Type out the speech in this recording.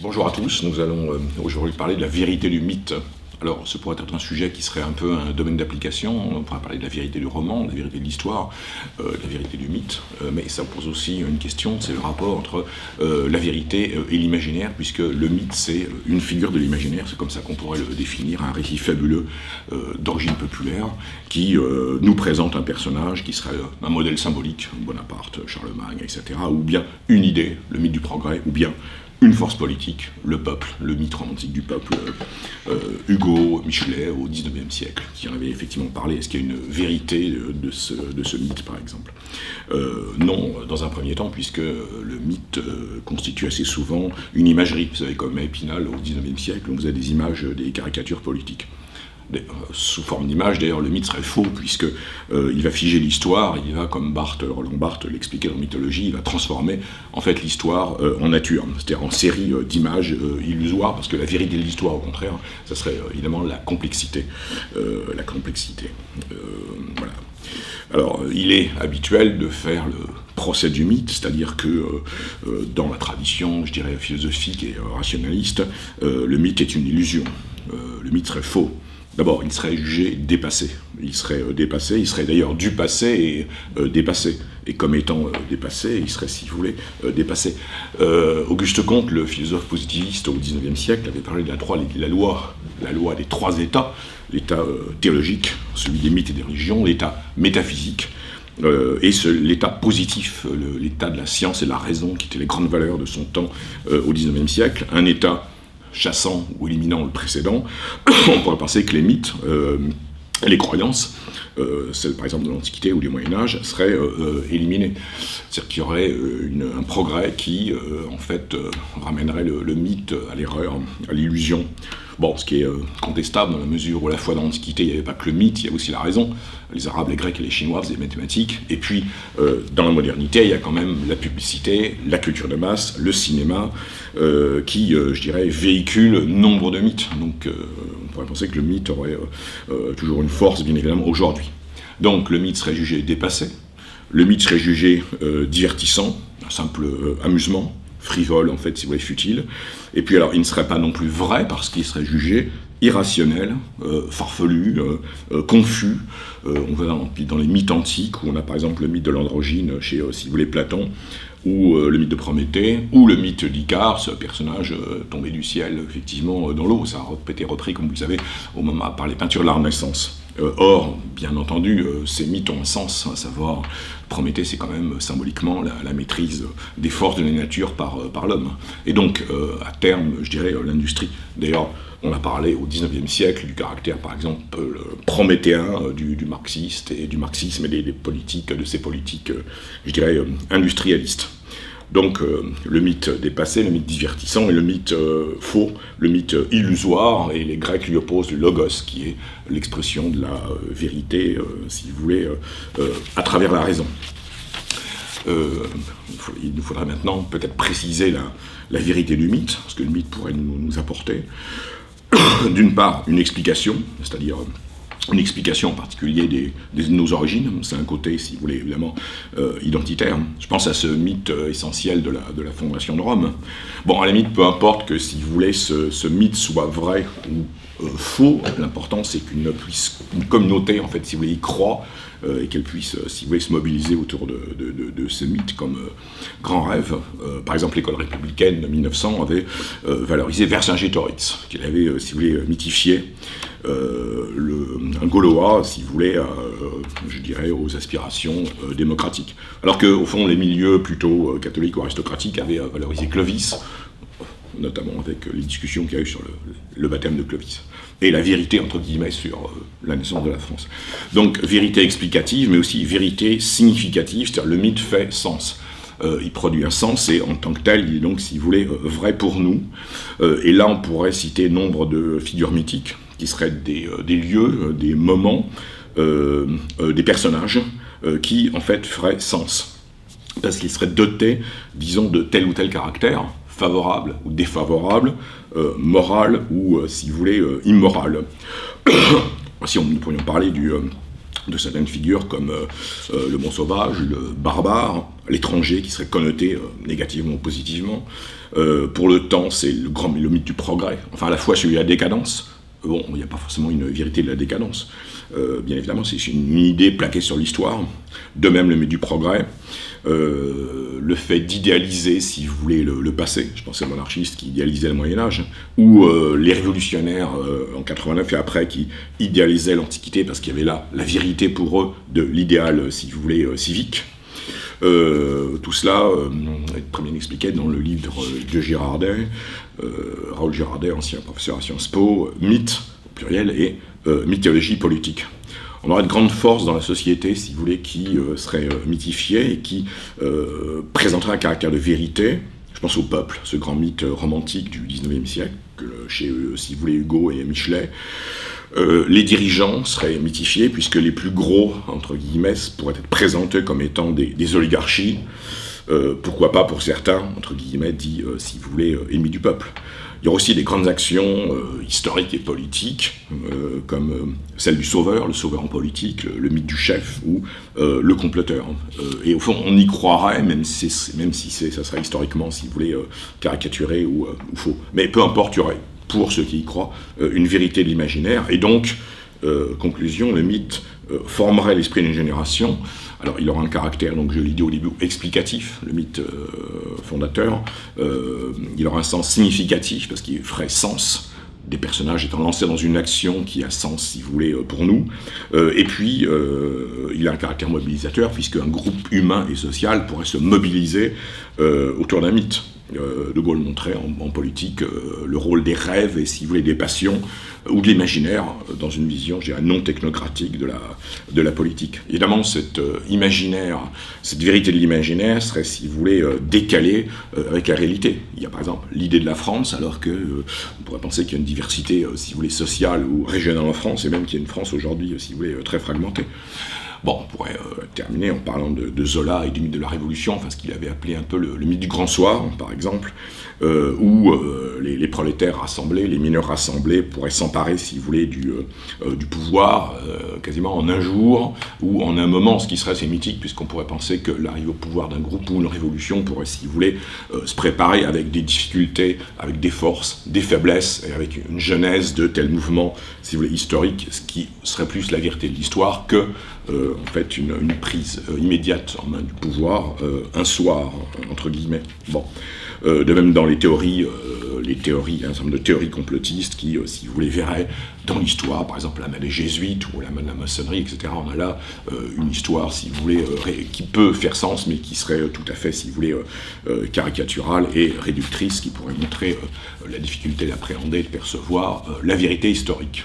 Bonjour à tous, nous allons aujourd'hui parler de la vérité du mythe. Alors, ce pourrait être un sujet qui serait un peu un domaine d'application. On pourrait parler de la vérité du roman, de la vérité de l'histoire, de la vérité du mythe, mais ça pose aussi une question, c'est le rapport entre la vérité et l'imaginaire, puisque le mythe, c'est une figure de l'imaginaire, c'est comme ça qu'on pourrait le définir, un récit fabuleux d'origine populaire, qui nous présente un personnage qui serait un modèle symbolique, Bonaparte, Charlemagne, etc., ou bien une idée, le mythe du progrès, ou bien une force politique, le peuple, le mythe romantique du peuple, Hugo, Michelet au XIXe siècle, qui en avait effectivement parlé. Est-ce qu'il y a une vérité de ce mythe, par exemple ? Non, dans un premier temps, puisque le mythe constitue assez souvent une imagerie. Vous savez, comme Épinal au XIXe siècle, on faisait des images, des caricatures politiques. Sous forme d'image, d'ailleurs, le mythe serait faux, puisque il va figer l'histoire, il va, comme Roland Barthes l'expliquait dans Mythologie, il va transformer en fait l'histoire en nature, c'est-à-dire en série d'images illusoires, parce que la vérité de l'histoire, au contraire, ça serait évidemment la complexité. Voilà. Alors, il est habituel de faire le procès du mythe, c'est-à-dire que dans la tradition, je dirais, philosophique et rationaliste, le mythe est une illusion. Le mythe serait faux. D'abord, il serait jugé dépassé. Il serait d'ailleurs du passé et dépassé. Et comme étant dépassé, il serait, si vous voulez, dépassé. Auguste Comte, le philosophe positiviste au XIXe siècle, avait parlé de la loi des trois états. L'état théologique, celui des mythes et des religions, l'état métaphysique, et l'état positif, l'état de la science et de la raison, qui étaient les grandes valeurs de son temps au XIXe siècle. Un état chassant ou éliminant le précédent. On pourrait penser que les mythes, les croyances, celles par exemple de l'Antiquité ou du Moyen-Âge, seraient éliminées. C'est-à-dire qu'il y aurait un progrès qui, en fait, ramènerait le mythe à l'erreur, à l'illusion. Bon, ce qui est contestable dans la mesure où à la fois dans l'Antiquité, il n'y avait pas que le mythe, il y avait aussi la raison. Les Arabes, les Grecs et les Chinois faisaient des mathématiques. Et puis, dans la modernité, il y a quand même la publicité, la culture de masse, le cinéma, qui, je dirais, véhicule nombre de mythes. Donc, on pourrait penser que le mythe aurait toujours une force, bien évidemment, aujourd'hui. Donc, le mythe serait jugé dépassé. Le mythe serait jugé divertissant, un simple amusement, frivole, en fait, si vous voulez, futile. Et puis, alors, il ne serait pas non plus vrai, parce qu'il serait jugé irrationnel, farfelu, confus. On va dans les mythes antiques, où on a par exemple le mythe de l'androgyne chez, si vous voulez, Platon, ou le mythe de Prométhée, ou le mythe d'Icare, ce personnage tombé du ciel, effectivement, dans l'eau. Ça a été repris, comme vous le savez, par les peintures de la Renaissance. Or, bien entendu, ces mythes ont un sens, à savoir, Prométhée, c'est quand même symboliquement la maîtrise des forces de la nature par l'homme. Et donc, à terme, je dirais, l'industrie. D'ailleurs, on a parlé au XIXe siècle du caractère, par exemple, prométhéen du marxiste et du marxisme et de ces politiques, je dirais, industrialistes. Donc, le mythe dépassé, le mythe divertissant et le mythe faux, le mythe illusoire, et les Grecs lui opposent le logos, qui est l'expression de la vérité, si vous voulez, à travers la raison. Il nous faudrait maintenant peut-être préciser la vérité du mythe, ce que le mythe pourrait nous apporter. D'une part, une explication, c'est-à-dire une explication en particulier de nos origines. C'est un côté, si vous voulez, évidemment, identitaire. Je pense à ce mythe essentiel de la fondation de Rome. Bon, à la limite, peu importe que, si vous voulez, ce mythe soit vrai ou faux, l'important c'est qu'une communauté, en fait, si vous voulez, y croit, et qu'elle puisse, si vous voulez, se mobiliser autour de ce mythe comme grand rêve. Par exemple, l'école républicaine de 1900 avait valorisé Vercingétorix, qu'elle avait, si vous voulez, mythifié un Gaulois, si vous voulez, je dirais, aux aspirations démocratiques. Alors qu'au fond, les milieux plutôt catholiques ou aristocratiques avaient valorisé Clovis, notamment avec les discussions qu'il y a eu sur le baptême de Clovis, et la vérité, entre guillemets, sur la naissance de la France. Donc, vérité explicative, mais aussi vérité significative, c'est-à-dire le mythe fait sens. Il produit un sens, et en tant que tel, il est donc, si vous voulez, vrai pour nous. Et là, on pourrait citer nombre de figures mythiques, qui seraient des lieux, des moments, des personnages, qui, en fait, feraient sens. Parce qu'ils seraient dotés, disons, de tel ou tel caractère, favorable ou défavorable, moral ou, si vous voulez, immoral. Si nous pourrions parler de certaines figures comme le mont sauvage, le barbare, l'étranger qui serait connoté négativement ou positivement. Pour le temps, c'est le mythe du progrès, enfin à la fois celui de la décadence. Bon, il n'y a pas forcément une vérité de la décadence. Bien évidemment, c'est une idée plaquée sur l'histoire. De même, le mythe du progrès. Le fait d'idéaliser, si vous voulez, le passé. Je pense aux monarchistes qui idéalisaient le Moyen-Âge, ou les révolutionnaires en 89 et après qui idéalisaient l'Antiquité parce qu'il y avait là la vérité pour eux de l'idéal, si vous voulez, civique. Tout cela est très bien expliqué dans le livre de Girardet, Raoul Girardet, ancien professeur à Sciences Po, Mythe, au pluriel, et mythologie politique. On aurait de grandes forces dans la société, si vous voulez, qui seraient mythifiées et qui présenteraient un caractère de vérité. Je pense au peuple, ce grand mythe romantique du XIXe siècle, chez, si vous voulez, Hugo et Michelet. Les dirigeants seraient mythifiés, puisque les plus gros, entre guillemets, pourraient être présentés comme étant des oligarchies, pourquoi pas pour certains, entre guillemets, dits, si vous voulez, ennemis du peuple. Il y aura aussi des grandes actions historiques et politiques, comme celle du sauveur, le sauveur en politique, le mythe du chef ou le comploteur. Et au fond, on y croirait, même si ça serait historiquement, si vous voulez, caricaturé ou faux. Mais peu importe, il y aurait, pour ceux qui y croient, une vérité de l'imaginaire. Et donc, conclusion, le mythe formerait l'esprit d'une génération. Alors, il aura un caractère, donc je l'ai dit au début, explicatif, le mythe fondateur. Il aura un sens significatif, parce qu'il ferait sens, des personnages étant lancés dans une action qui a sens, si vous voulez, pour nous. Et puis, il a un caractère mobilisateur, puisque un groupe humain et social pourrait se mobiliser autour d'un mythe. De Gaulle montrait en politique le rôle des rêves et, si vous voulez, des passions ou de l'imaginaire dans une vision, je dirais, non technocratique de la politique. Évidemment, cet imaginaire, cette vérité de l'imaginaire serait, si vous voulez, décalée avec la réalité. Il y a par exemple l'idée de la France, alors que on pourrait penser qu'il y a une diversité, si vous voulez, sociale ou régionale en France, et même qu'il y a une France aujourd'hui, si vous voulez, très fragmentée. Bon, on pourrait terminer en parlant de Zola et du mythe de la Révolution, enfin ce qu'il avait appelé un peu le mythe du grand soir, par exemple, où les prolétaires rassemblés, les mineurs rassemblés pourraient s'emparer, si vous voulez, du pouvoir quasiment en un jour ou en un moment, ce qui serait assez mythique, puisqu'on pourrait penser que l'arrivée au pouvoir d'un groupe ou une révolution pourrait, si vous voulez, se préparer avec des difficultés, avec des forces, des faiblesses, et avec une genèse de tel mouvement, si vous voulez, historique, ce qui serait plus la vérité de l'histoire que en fait une prise immédiate en main du pouvoir un soir, entre guillemets. Bon. De même dans les théories, un certain nombre de théories complotistes qui, si vous voulez, verraient dans l'histoire, par exemple la main des jésuites ou la main de la maçonnerie, etc. On a là une histoire, si vous voulez, qui peut faire sens, mais qui serait tout à fait, si vous voulez, caricaturale et réductrice, qui pourrait montrer la difficulté d'appréhender, de percevoir la vérité historique.